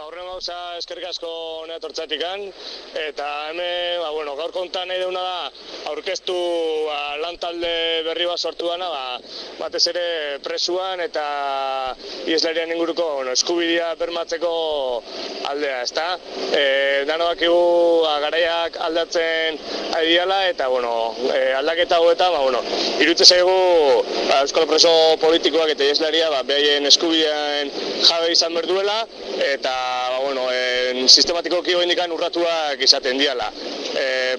Horren gauza eskerrik asko hona etortzatikan, eta hemen, gaur kontan nahi deuna da, aurkeztu lantalde berri bat sortu dana, batez ere presuan eta ieslarian inguruko eskubidea bermatzeko aldea, ezta? Dano dakigu garaiak aldatzen ari diala, eta aldaketa hauetan, iruditzen zaigu euskal preso politikoak eta ieslaria behaien eskubidean jabe izan behar duela, eta sistematikoki oraindik urratuak izaten diala.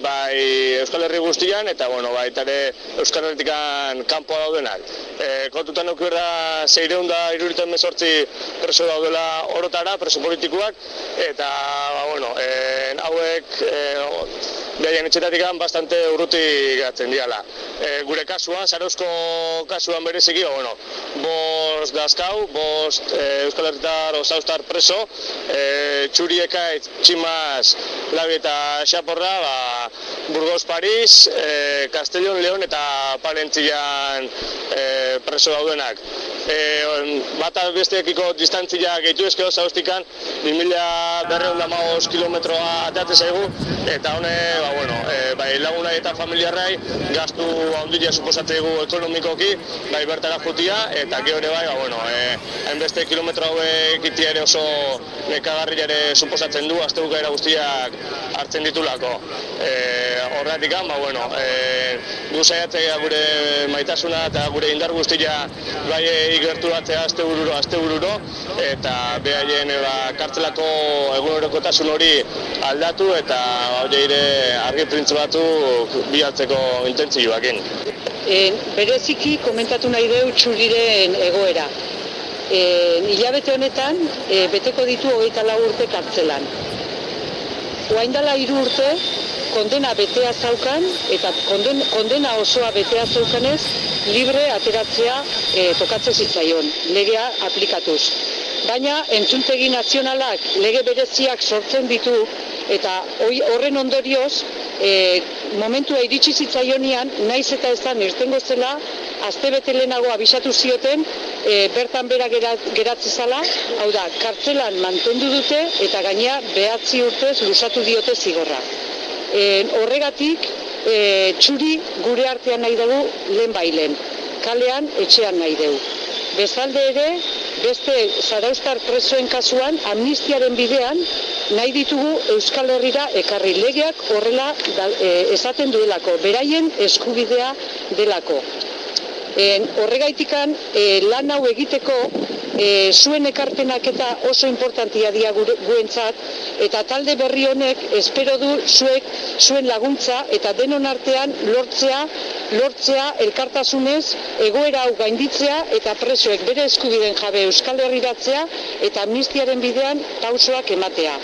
Bai Euskal Herri guztian eta baita ere Euskal Herritik kanpo daudenak. Kontutan eduki behar da 678 preso daudela orotara, preso politikoak, eta hauek behaien etxetatik bastante urruti gatzen diala. Gure kasuan, Zarauzko kasuan bereziki, bost dazkau, bost Euskal Herritar Zauztar preso, Txuri Ekaitz, Tximaz, Labi eta Xaporra, Burgos Paris, Castellón, León eta Palentzian preso daudenak. Bata besteekiko distantzia gehitu ezkeo Zarauztikan 2215 kilometroa ateatzen zaigu, eta hone, bai lagunai eta familiarrai gastu handia suposatzegu ekonomikoki, bai bertara jutia, eta gero ere hainbeste kilometro hauek itia ere oso nekagarri ere suposatzen du, aste bukaera guztiak hartzen ditulako. Horretik gu saiatzea gure maitasuna eta gure indar guztia bai gerturatzea aste bururo, eta behaien kartzelako egunerokotasun hori aldatu eta argi printzipatu bilatzeko intentzioakin. Bereziki komentatu nahi dugu Txuriren egoera. Hilabete honetan beteko ditu 24 urte kartzelan. Orain dela 3 urte kondena betea zaukan, eta kondena osoa betea zaukanez libre ateratzea tokatzen zitzaion, legea aplikatuz. Baina entzuntegi nazionalak lege bereziak sortzen ditu, eta horren ondorioz momentua iritsi zitzaionean, naiz eta ezan irtengo zela, astebete lehenago abisatu zioten bertan bera geratze zala, hau da, kartzelan mantendu dute eta gainea 9 urtez luzatu diote zigorra. Horregatik, Txuri gure artean nahi dugu lehen bailen, kalean etxean nahi dugu. Bezalde ere, beste Zarauztar presoen kasuan, amnistiaren bidean, nahi ditugu Euskal Herrira ekarri, legeak horrela esaten duelako, beraien eskubidea delako. Horregaitikan lan hau egiteko zuen ekarpenak eta oso importantia dira guentzat, eta talde berri honek espero du zuen laguntza eta denon artean lortzea elkartasunez egoera hau gainditzea eta presoek bere eskubideen jabe Euskal Herriratzea eta amnistiaren bidean pausoak ematea.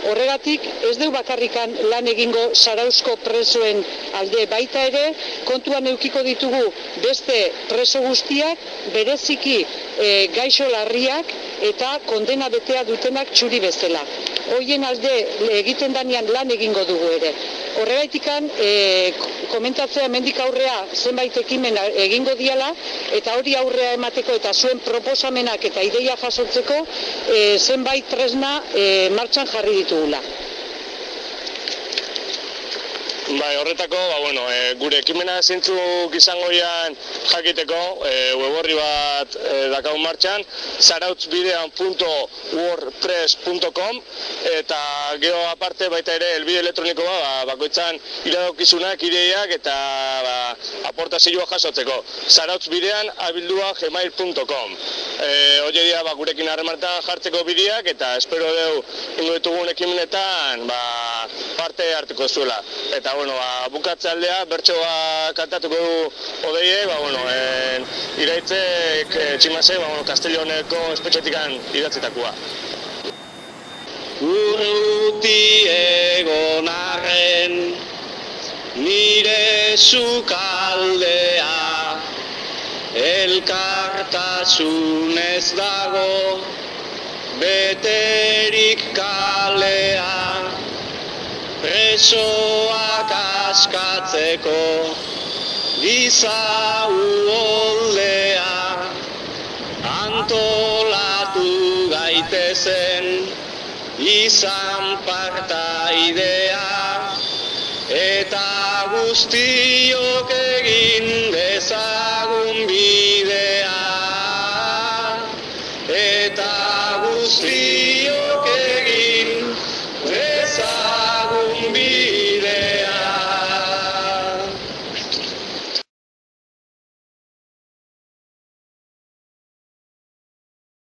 Horregatik ez deu bakarrikan lan egingo Zarauzko presoen alde, baita ere kontuan edukiko ditugu beste preso guztiak, bereziki gaixo larriak eta kondena betea dutenak Txuri bezala. Hoien alde egiten danean lan egingo dugu ere. Horregaitikan komentatzea hemendik aurrea zenbait ekimen egingo diala, eta hori aurrea emateko eta zuen proposamenak eta ideia jasotzeko zenbait tresna martxan jarri ditugula. Bai, horretako, gure ekimena zeintzuk izango jakiteko, weborri bat dakagun martxan, zarautzbidean.wordpress.com, eta gero aparte baita ere elbide elektronikoa bakoitzan iradokizunak, ideiak eta aportazioa jasotzeko. zarautzbidean@gmail.com. Hori dira gurekin harremanetan jartzeko bideak, eta espero dugu ingo ditugun ekimenetan parte hartuko zuela. Eta bukatze aldea, bertsoa kantatuko du Odeie, Iraitzek Tximazek, Castelloneko espetxetikan idatzitakoa. Urruti egon arren, nire sukaldea, elkartasunez dago, beterik kalea, presoak askatzeko giza uholdea antolatu gaitezen izan partaidea, eta guztiok egin dezagun bidea, eta guztiok